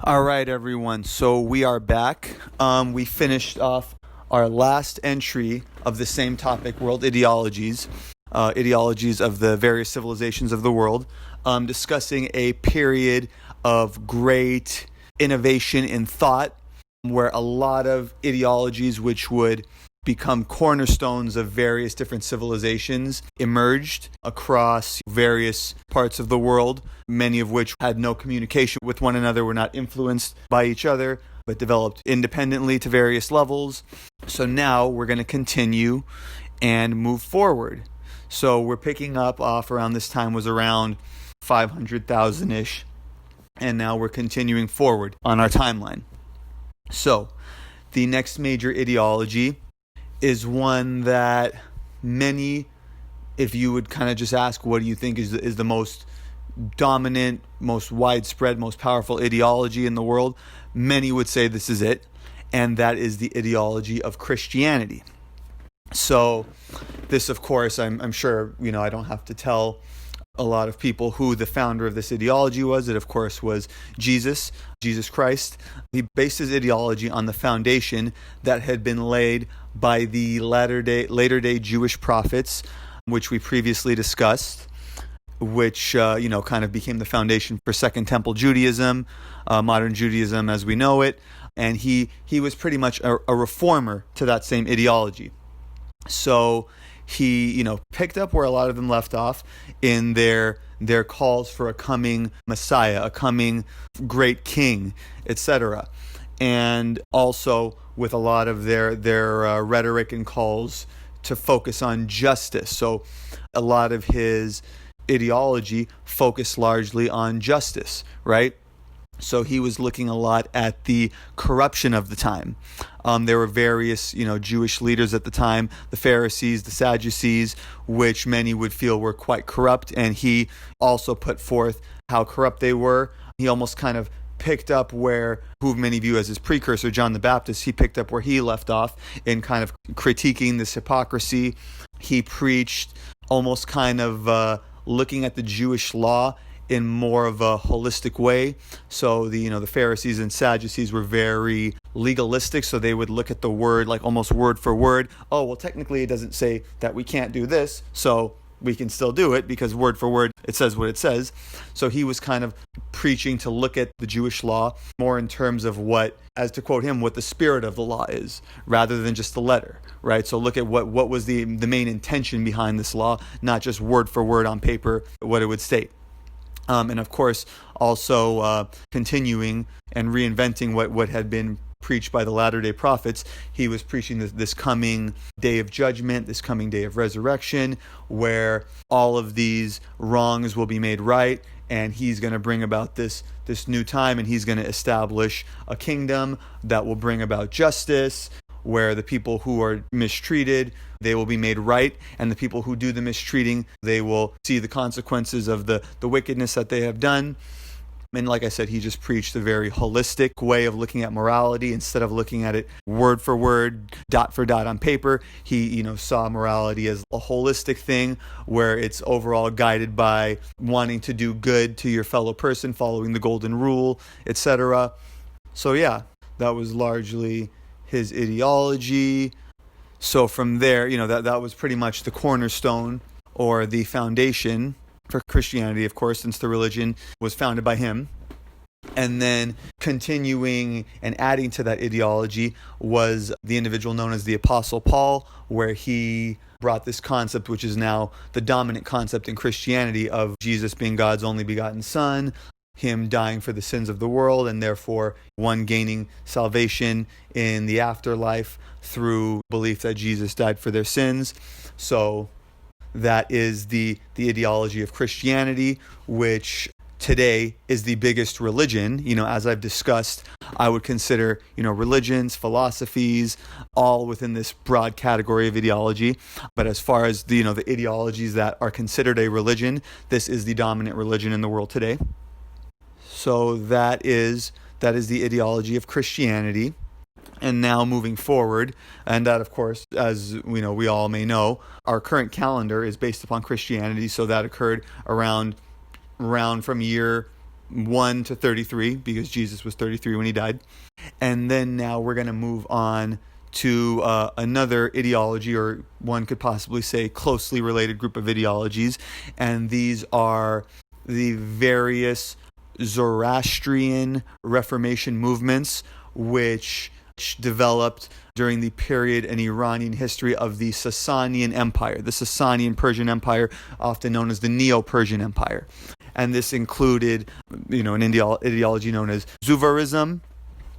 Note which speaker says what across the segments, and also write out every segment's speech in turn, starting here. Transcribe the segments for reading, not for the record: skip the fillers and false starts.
Speaker 1: All right, everyone. So we are back. We finished off our last entry of the same topic, world ideologies, ideologies of the various civilizations of the world, discussing a period of great innovation in thought, where a lot of ideologies which would become cornerstones of various different civilizations emerged across various parts of the world, many of which had no communication with one another, were not influenced by each other, but developed independently to various levels. So now we're going to continue and move forward. So we're picking up off around this time was around 500,000-ish, and now we're continuing forward on our timeline. So the next major ideology is one that many, if you would kind of just ask what do you think is the most dominant, most widespread, most powerful ideology in the world, many would say this is it, and that is the ideology of Christianity. So this, of course, I'm sure, I don't have to tell a lot of people who the founder of this ideology was. It, of course, was Jesus Christ. He based his ideology on the foundation that had been laid by the later day Jewish prophets, which we previously discussed, which kind of became the foundation for Second Temple Judaism, modern Judaism as we know it. And he was pretty much a reformer to that same ideology. So he, picked up where a lot of them left off in their calls for a coming Messiah, a coming great king, etc. And also with a lot of their rhetoric and calls to focus on justice. So a lot of his ideology focused largely on justice, right? So he was looking a lot at the corruption of the time. There were various, Jewish leaders at the time, the Pharisees, the Sadducees, which many would feel were quite corrupt. And he also put forth how corrupt they were. He almost kind of picked up who many view as his precursor, John the Baptist, he picked up where he left off in kind of critiquing this hypocrisy. He preached almost kind of looking at the Jewish law in more of a holistic way. So the Pharisees and Sadducees were very legalistic, so they would look at the word like almost word for word. Oh, well, technically it doesn't say that we can't do this, so we can still do it because word for word it says what it says. So he was kind of preaching to look at the Jewish law more in terms of what, as to quote him, what the spirit of the law is, rather than just the letter, right? So look at what was the main intention behind this law, not just word for word on paper what it would state. And of course, also continuing and reinventing what had been preached by the latter-day prophets. He was preaching this coming day of judgment, this coming day of resurrection, where all of these wrongs will be made right, and he's going to bring about this new time, and he's going to establish a kingdom that will bring about justice, where the people who are mistreated, they will be made right, and the people who do the mistreating, they will see the consequences of the wickedness that they have done. And like I said, he just preached a very holistic way of looking at morality. Instead of looking at it word for word, dot for dot on paper, he saw morality as a holistic thing where it's overall guided by wanting to do good to your fellow person, following the golden rule, etc. So yeah, that was largely his ideology. So from there, that was pretty much the cornerstone or the foundation for Christianity, of course, since the religion was founded by him. And then continuing and adding to that ideology was the individual known as the Apostle Paul, where he brought this concept, which is now the dominant concept in Christianity, of Jesus being God's only begotten Son, him dying for the sins of the world, and therefore one gaining salvation in the afterlife through belief that Jesus died for their sins. So that is the ideology of Christianity, which today is the biggest religion. As I've discussed, I would consider, religions, philosophies, all within this broad category of ideology. But as far as the ideologies that are considered a religion, this is the dominant religion in the world today. So that is the ideology of Christianity. And now moving forward, and that, of course, as we all may know, our current calendar is based upon Christianity. So that occurred around from year 1 to 33, because Jesus was 33 when he died. And then now we're going to move on to another ideology, or one could possibly say closely related group of ideologies. And these are the various Zoroastrian Reformation movements, which developed during the period in Iranian history of the Sasanian Empire, the Sasanian Persian Empire, often known as the Neo-Persian Empire. And this included, an ideology known as Zoroastrianism.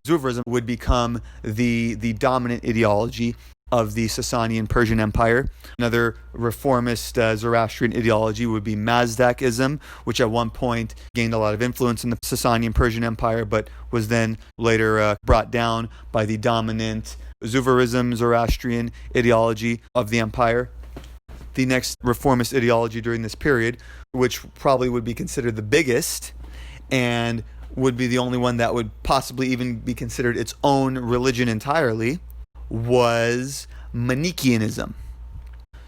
Speaker 1: Zoroastrianism would become the dominant ideology of the Sasanian Persian Empire. Another reformist Zoroastrian ideology would be Manichaeism, which at one point gained a lot of influence in the Sasanian Persian Empire, but was then later brought down by the dominant Zoroastrian ideology of the empire. The next reformist ideology during this period, which probably would be considered the biggest and would be the only one that would possibly even be considered its own religion entirely, was Manichaeism.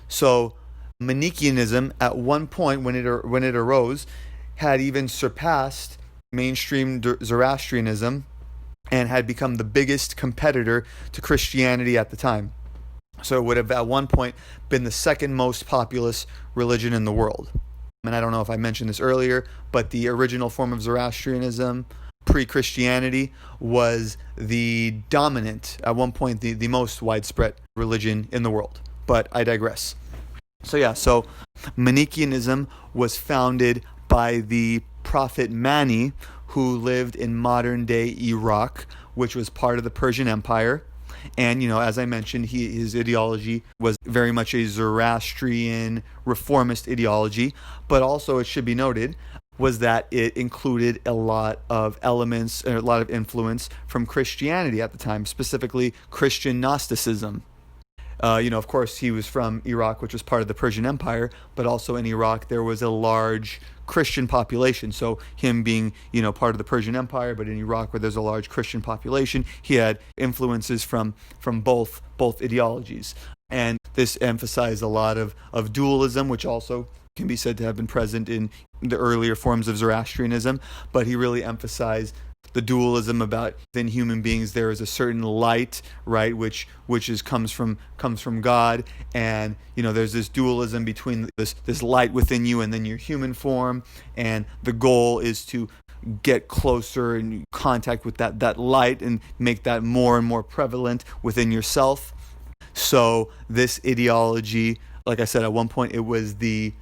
Speaker 1: So Manichaeism, at one point when it arose, had even surpassed mainstream Zoroastrianism and had become the biggest competitor to Christianity at the time. So it would have at one point been the second most populous religion in the world. And I don't know if I mentioned this earlier, but the original form of Zoroastrianism, pre-Christianity, was the dominant, at one point, the most widespread religion in the world. But I digress. So Manichaeism was founded by the prophet Mani, who lived in modern-day Iraq, which was part of the Persian Empire. And, as I mentioned, his ideology was very much a Zoroastrian reformist ideology, but also, it should be noted, was that it included a lot of elements, a lot of influence from Christianity at the time, specifically Christian Gnosticism. Of course, he was from Iraq, which was part of the Persian Empire, but also in Iraq there was a large Christian population. So him being, part of the Persian Empire, but in Iraq where there's a large Christian population, he had influences from both ideologies. And this emphasized a lot of dualism, which also can be said to have been present in the earlier forms of Zoroastrianism, but he really emphasized the dualism about within human beings there is a certain light, right, which comes from God, and there's this dualism between this light within you and then your human form, and the goal is to get closer in contact with that light and make that more and more prevalent within yourself. So this ideology, like I said, at one point it was the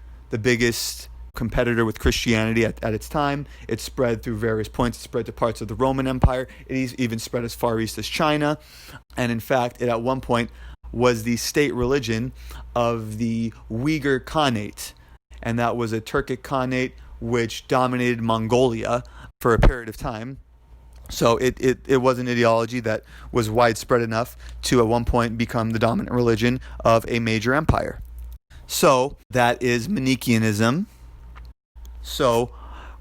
Speaker 1: biggest competitor with Christianity at its time. It spread through various points. It spread to parts of the Roman Empire. It even spread as far east as China. And in fact, it at one point was the state religion of the Uyghur Khanate. And that was a Turkic Khanate which dominated Mongolia for a period of time. So it was an ideology that was widespread enough to at one point become the dominant religion of a major empire. So that is Manichaeism. So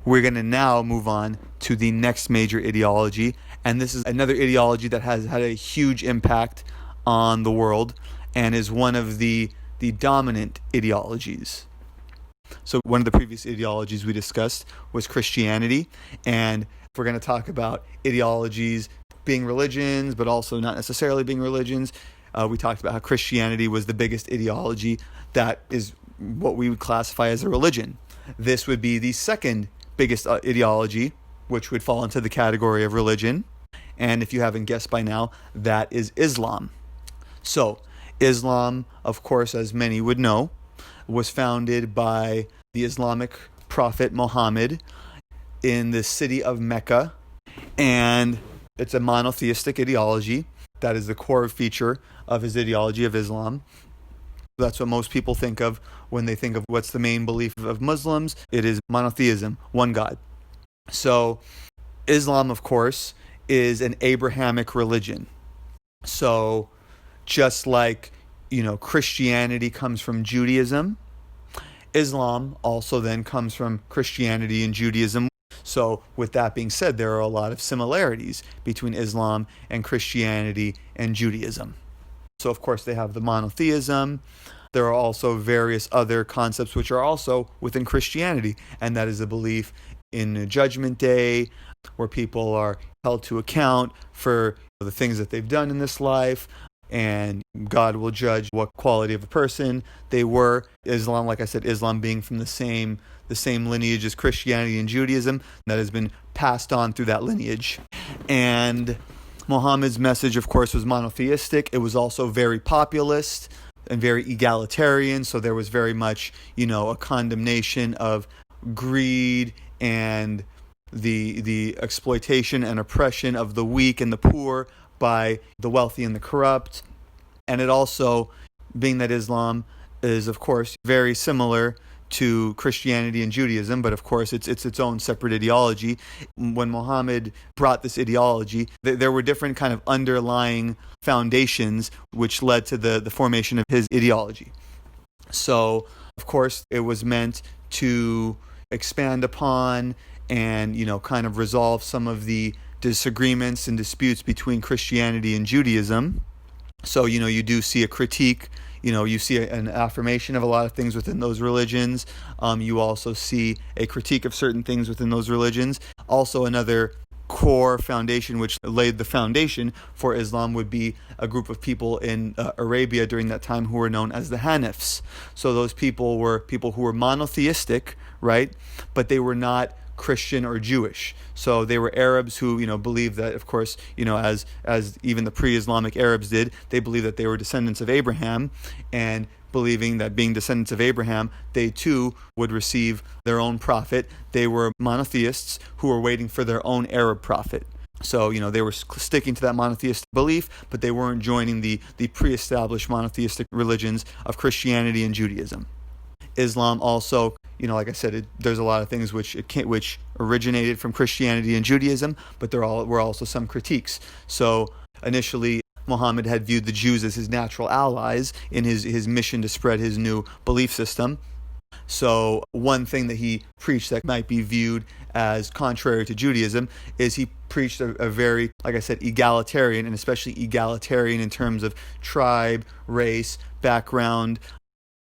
Speaker 1: we're going to now move on to the next major ideology, and this is another ideology that has had a huge impact on the world and is one of the dominant ideologies. So one of the previous ideologies we discussed was Christianity, and if we're going to talk about ideologies being religions but also not necessarily being religions, we talked about how Christianity was the biggest ideology that is what we would classify as a religion. This would be the second biggest ideology, which would fall into the category of religion. And if you haven't guessed by now, that is Islam. So Islam, of course, as many would know, was founded by the Islamic prophet Muhammad in the city of Mecca. And it's a monotheistic ideology. That is the core feature of his ideology of Islam. That's what most people think of when they think of what's the main belief of Muslims. It is monotheism, one God. So Islam, of course, is an Abrahamic religion. So just like, Christianity comes from Judaism, Islam also then comes from Christianity and Judaism. So with that being said, there are a lot of similarities between Islam and Christianity and Judaism. So of course they have the monotheism. There are also various other concepts which are also within Christianity, and that is a belief in Judgment Day, where people are held to account for the things that they've done in this life, and God will judge what quality of a person they were. Islam, like I said, Islam being from the same lineage as Christianity and Judaism, that has been passed on through that lineage. And Muhammad's message, of course, was monotheistic. It was also very populist and very egalitarian, so there was very much, a condemnation of greed and the exploitation and oppression of the weak and the poor by the wealthy and the corrupt. And it also, being that Islam is, of course, very similar to Christianity and Judaism, but of course it's its own separate ideology. When Muhammad brought this ideology, there were different kind of underlying foundations which led to the formation of his ideology. So, of course, it was meant to expand upon and, kind of resolve some of the disagreements and disputes between Christianity and Judaism. So, you do see a critique, you see an affirmation of a lot of things within those religions. You also see a critique of certain things within those religions. Also, another core foundation which laid the foundation for Islam would be a group of people in Arabia during that time who were known as the Hanifs. So those people were people who were monotheistic, right? But they were not Christian or Jewish. So they were Arabs who, believed that, of course, as even the pre-Islamic Arabs did, they believed that they were descendants of Abraham, and believing that being descendants of Abraham, they too would receive their own prophet. They were monotheists who were waiting for their own Arab prophet. So, they were sticking to that monotheistic belief, but they weren't joining the pre-established monotheistic religions of Christianity and Judaism. Islam also, like I said, there's a lot of things which originated from Christianity and Judaism, but there were also some critiques. So initially, Muhammad had viewed the Jews as his natural allies in his mission to spread his new belief system. So one thing that he preached that might be viewed as contrary to Judaism is he preached a very, like I said, egalitarian, and especially egalitarian in terms of tribe, race, background.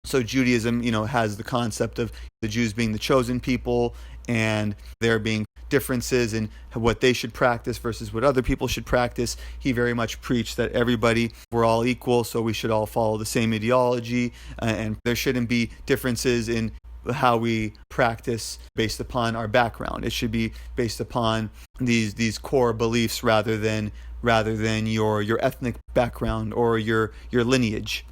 Speaker 1: So Judaism, has the concept of the Jews being the chosen people, and there being differences in what they should practice versus what other people should practice. He very much preached that we're all equal, so we should all follow the same ideology, and there shouldn't be differences in how we practice based upon our background. It should be based upon these core beliefs rather than your ethnic background or your lineage.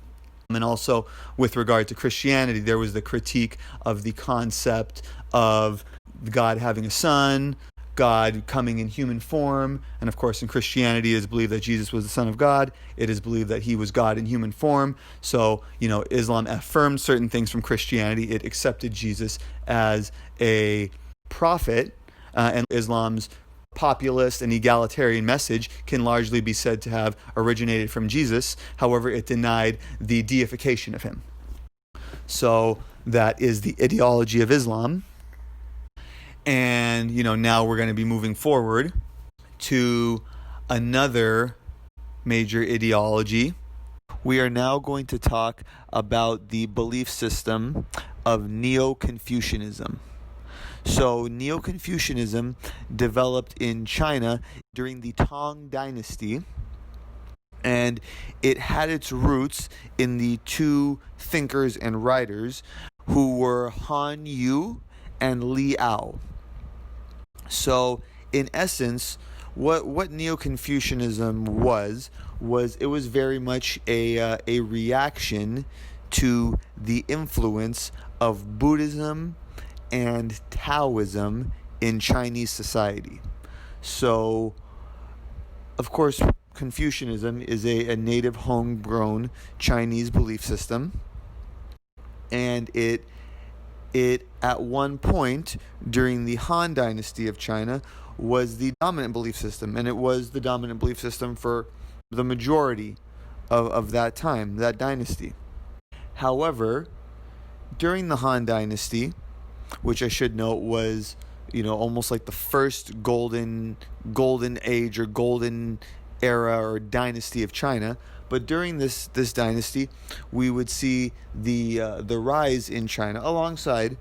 Speaker 1: And also, with regard to Christianity, there was the critique of the concept of God having a son, God coming in human form. And of course, in Christianity, it is believed that Jesus was the Son of God. It is believed that he was God in human form. So, Islam affirmed certain things from Christianity. It accepted Jesus as a prophet, and Islam's populist and egalitarian message can largely be said to have originated from Jesus. However, it denied the deification of him. So that is the ideology of Islam. And, now we're going to be moving forward to another major ideology. We are now going to talk about the belief system of Neo-Confucianism. So Neo-Confucianism developed in China during the Tang Dynasty, and it had its roots in the two thinkers and writers who were Han Yu and Li Ao. So in essence, what Neo-Confucianism was it was very much a reaction to the influence of Buddhism and Taoism in Chinese society. So, of course, Confucianism is a native homegrown Chinese belief system, and it at one point during the Han Dynasty of China was the dominant belief system, and it was the dominant belief system for the majority of that time, that dynasty. However, during the Han Dynasty, which I should note was, almost like the first golden age or golden era or dynasty of China. But during this dynasty, we would see the rise in China alongside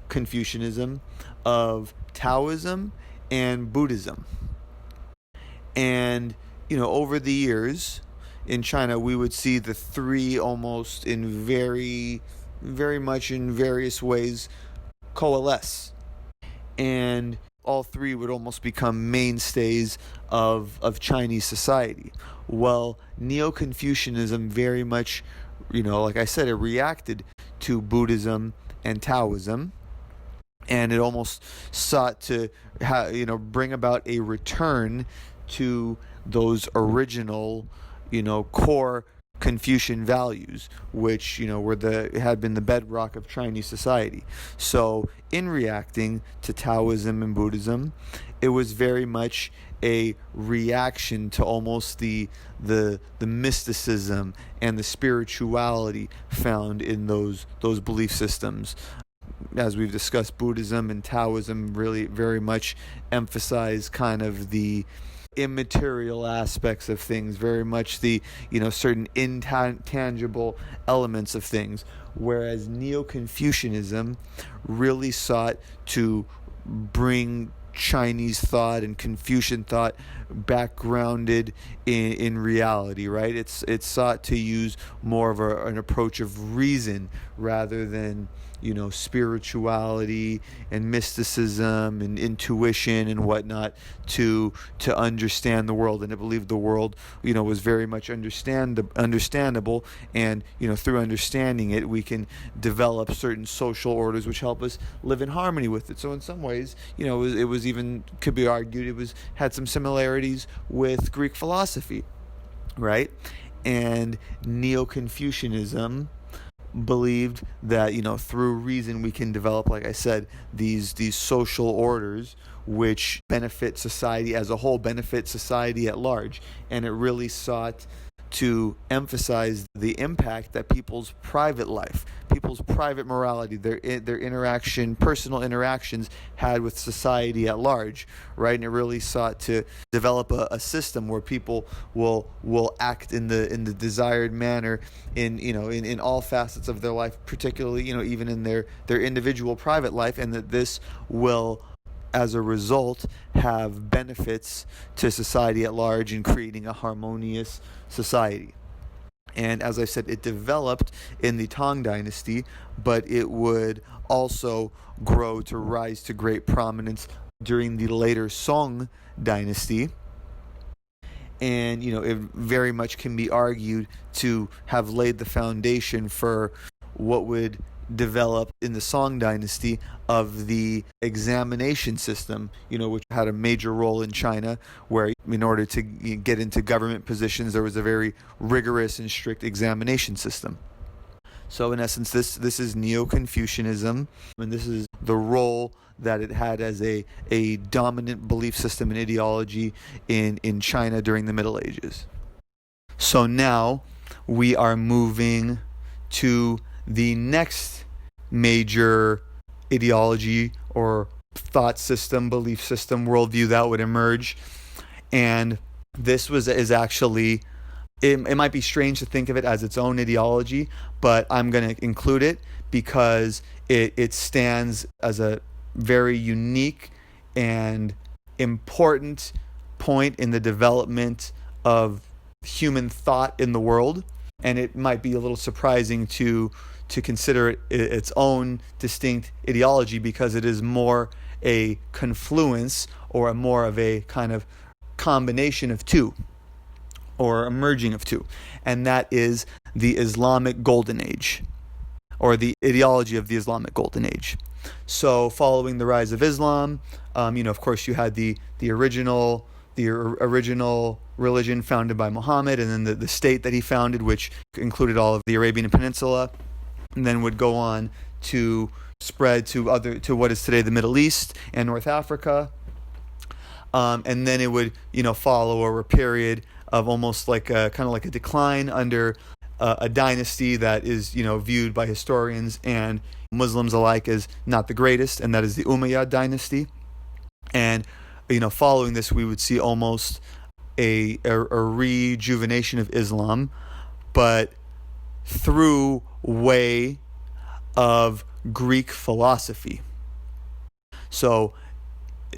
Speaker 1: Confucianism of Taoism and Buddhism. And, over the years in China, we would see the three almost in very, very much in various ways coalesce. And all three would almost become mainstays of Chinese society. Well, Neo-Confucianism very much, like I said, it reacted to Buddhism and Taoism, and it almost sought to bring about a return to those original core Confucian values, which had been the bedrock of Chinese society. So in reacting to Taoism and Buddhism, it was very much a reaction to almost the mysticism and the spirituality found in those belief systems. As we've discussed, Buddhism and Taoism really very much emphasize kind of the immaterial aspects of things, very much the certain intangible elements of things, whereas Neo-Confucianism really sought to bring Chinese thought and Confucian thought back grounded in reality, right? It sought to use more of an approach of reason rather than spirituality and mysticism and intuition and whatnot to understand the world. And I believe the world was very much understandable, and through understanding it we can develop certain social orders which help us live in harmony with it. So in some ways it was even, could be argued, had some similarities with Greek philosophy, right? And Neo-Confucianism believed that through reason we can develop, like I said, these social orders which benefit society as a whole, benefit society at large. And it really sought to emphasize the impact that people's private life, people's private morality, their personal interactions had with society at large, right? And it really sought to develop a system where people will act in the desired manner in all facets of their life, particularly even in their individual private life, and that this will, as a result, have benefits to society at large in creating a harmonious society. And as I said, it developed in the Tang Dynasty, but it would also grow to rise to great prominence during the later Song Dynasty. And, it very much can be argued to have laid the foundation for what would develop in the Song Dynasty of the examination system, which had a major role in China, where in order to get into government positions there was a very rigorous and strict examination system. So in essence, this is Neo-Confucianism, and this is the role that it had as a dominant belief system and ideology in China during the Middle Ages. So now we are moving to the next major ideology or thought system, belief system, worldview that would emerge. And this is actually, it might be strange to think of it as its own ideology, but I'm going to include it because it stands as a very unique and important point in the development of human thought in the world. And it might be a little surprising to consider it its own distinct ideology, because it is more a confluence or more of a kind of combination of two, or a merging of two, and that is the Islamic Golden Age, or the ideology of the Islamic Golden Age. So following the rise of Islam, of course you had the original religion founded by Muhammad, and then the state that he founded, which included all of the Arabian Peninsula, and then would go on to spread to what is today the Middle East and North Africa, and then it would follow a period of almost like a kind of like a decline under a dynasty that is viewed by historians and Muslims alike as not the greatest, and that is the Umayyad dynasty. And following this, we would see almost a rejuvenation of Islam, but through way of Greek philosophy. So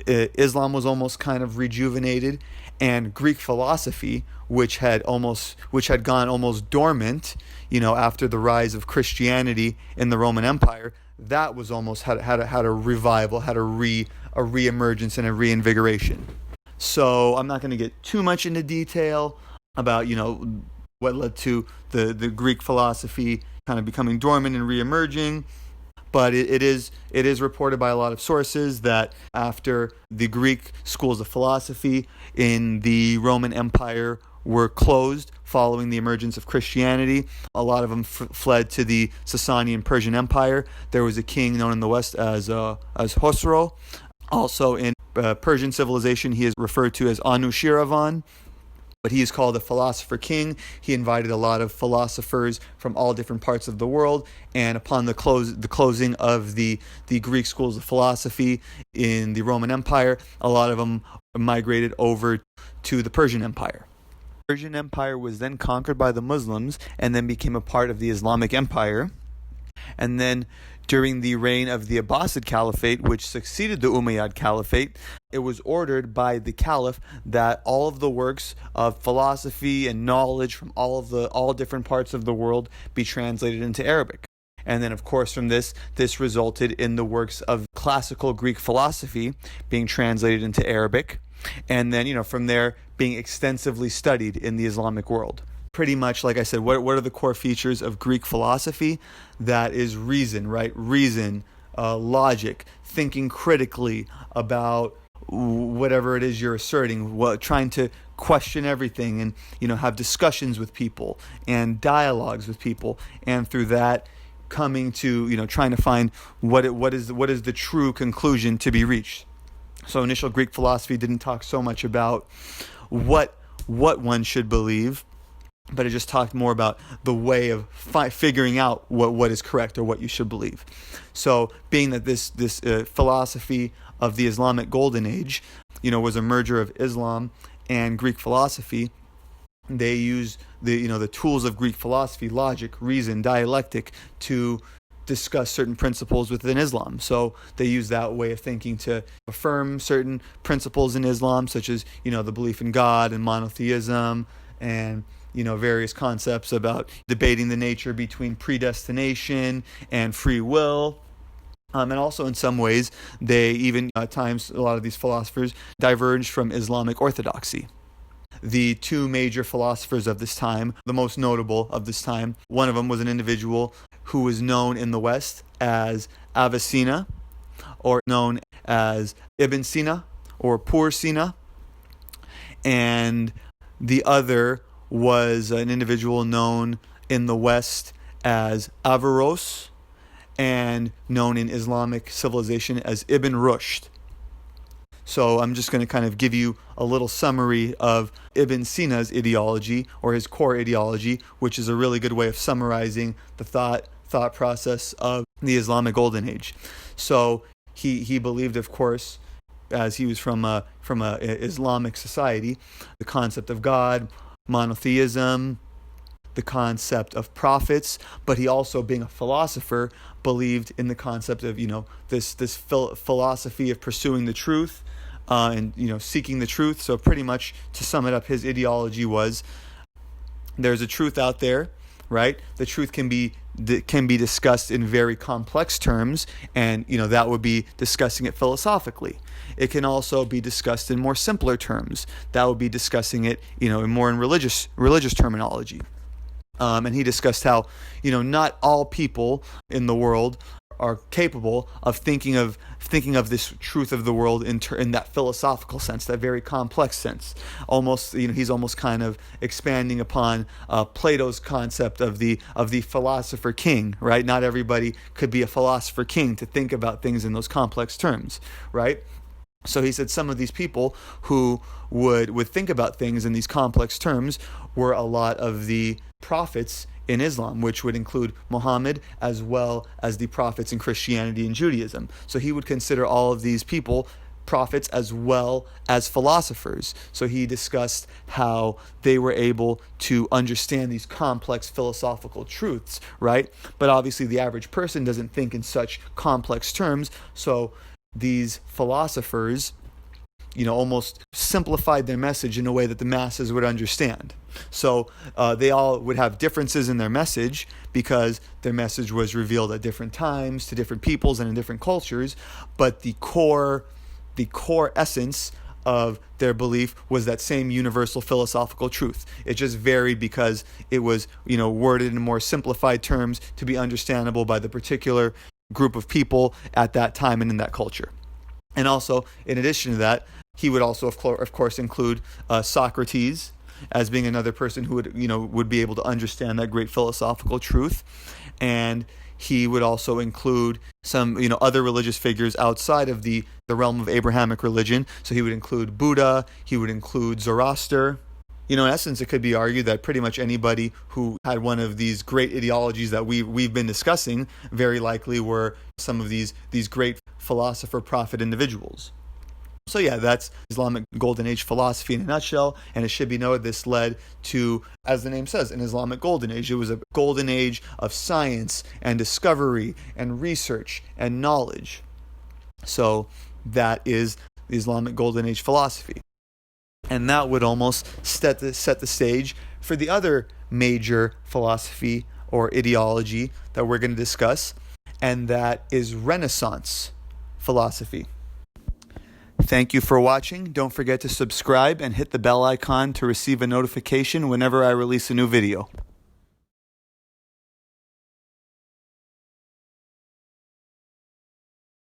Speaker 1: Islam was almost kind of rejuvenated, and Greek philosophy, which had gone almost dormant, after the rise of Christianity in the Roman Empire, that was almost had a revival, had a reemergence and a reinvigoration. So I'm not going to get too much into detail about what led to the Greek philosophy kind of becoming dormant and reemerging. But it is reported by a lot of sources that after the Greek schools of philosophy in the Roman Empire were closed following the emergence of Christianity, a lot of them fled to the Sasanian Persian Empire. There was a king known in the West as Khosrow. Also in Persian civilization, he is referred to as Anushiravan. But he is called a philosopher king. He invited a lot of philosophers from all different parts of the world. And upon the closing of the Greek schools of philosophy in the Roman Empire, a lot of them migrated over to the Persian Empire. The Persian Empire was then conquered by the Muslims and then became a part of the Islamic Empire. And then during the reign of the Abbasid Caliphate, which succeeded the Umayyad Caliphate, it was ordered by the Caliph that all of the works of philosophy and knowledge from all different parts of the world be translated into Arabic. And then, of course, from this resulted in the works of classical Greek philosophy being translated into Arabic, and then, from there, being extensively studied in the Islamic world. Pretty much, like I said, what are the core features of Greek philosophy? That is reason, right? Reason, logic, thinking critically about whatever it is you're asserting, trying to question everything, and have discussions with people and dialogues with people, and through that coming to trying to find what is the true conclusion to be reached. So initial Greek philosophy didn't talk so much about what one should believe, but it just talked more about the way of figuring out what is correct or what you should believe. So being that this philosophy of the Islamic Golden Age, was a merger of Islam and Greek philosophy, they used the tools of Greek philosophy, logic, reason, dialectic, to discuss certain principles within Islam. So they use that way of thinking to affirm certain principles in Islam, such as the belief in God and monotheism, and various concepts about debating the nature between predestination and free will. And also in some ways, they even, at times, a lot of these philosophers diverged from Islamic orthodoxy. The two major philosophers of this time, the most notable of this time, one of them was an individual who was known in the West as Avicenna, or known as Ibn Sina, or Poor Sina, and the other was an individual known in the West as Averroes, and known in Islamic civilization as Ibn Rushd. So I'm just going to kind of give you a little summary of Ibn Sina's ideology, or his core ideology, which is a really good way of summarizing the thought process of the Islamic Golden Age. So he believed, of course, as he was from a Islamic society, the concept of God, monotheism, the concept of prophets, but he also, being a philosopher, believed in the concept of this philosophy of pursuing the truth, and seeking the truth. So pretty much, to sum it up, his ideology was there's a truth out there, right? The truth can be discussed in very complex terms, and that would be discussing it philosophically. It can also be discussed in more simpler terms. That would be discussing it, in religious terminology. And he discussed how, not all people in the world are capable of thinking of this truth of the world in that philosophical sense, that very complex sense. Almost, he's almost kind of expanding upon Plato's concept of the philosopher king, right? Not everybody could be a philosopher king to think about things in those complex terms, right? So he said some of these people who would think about things in these complex terms were a lot of the prophets in Islam, which would include Muhammad, as well as the prophets in Christianity and Judaism. So he would consider all of these people prophets as well as philosophers. So he discussed how they were able to understand these complex philosophical truths, right? But obviously the average person doesn't think in such complex terms. So these philosophers almost simplified their message in a way that the masses would understand. So they all would have differences in their message because their message was revealed at different times to different peoples and in different cultures, but the core essence of their belief was that same universal philosophical truth. It just varied because it was, worded in more simplified terms to be understandable by the particular group of people at that time and in that culture. And also, in addition to that, he would also, of course, include Socrates as being another person who would be able to understand that great philosophical truth. And he would also include some, other religious figures outside of the realm of Abrahamic religion. So he would include Buddha, he would include Zoroaster. In essence, it could be argued that pretty much anybody who had one of these great ideologies that we've been discussing very likely were some of these great philosopher prophet individuals. So yeah, that's Islamic Golden Age philosophy in a nutshell, and it should be noted this led to, as the name says, an Islamic Golden Age. It was a golden age of science and discovery and research and knowledge. So that is the Islamic Golden Age philosophy. And that would almost set the stage for the other major philosophy or ideology that we're going to discuss, and that is Renaissance philosophy. Thank you for watching. Don't forget to subscribe and hit the bell icon to receive a notification whenever I release a new video.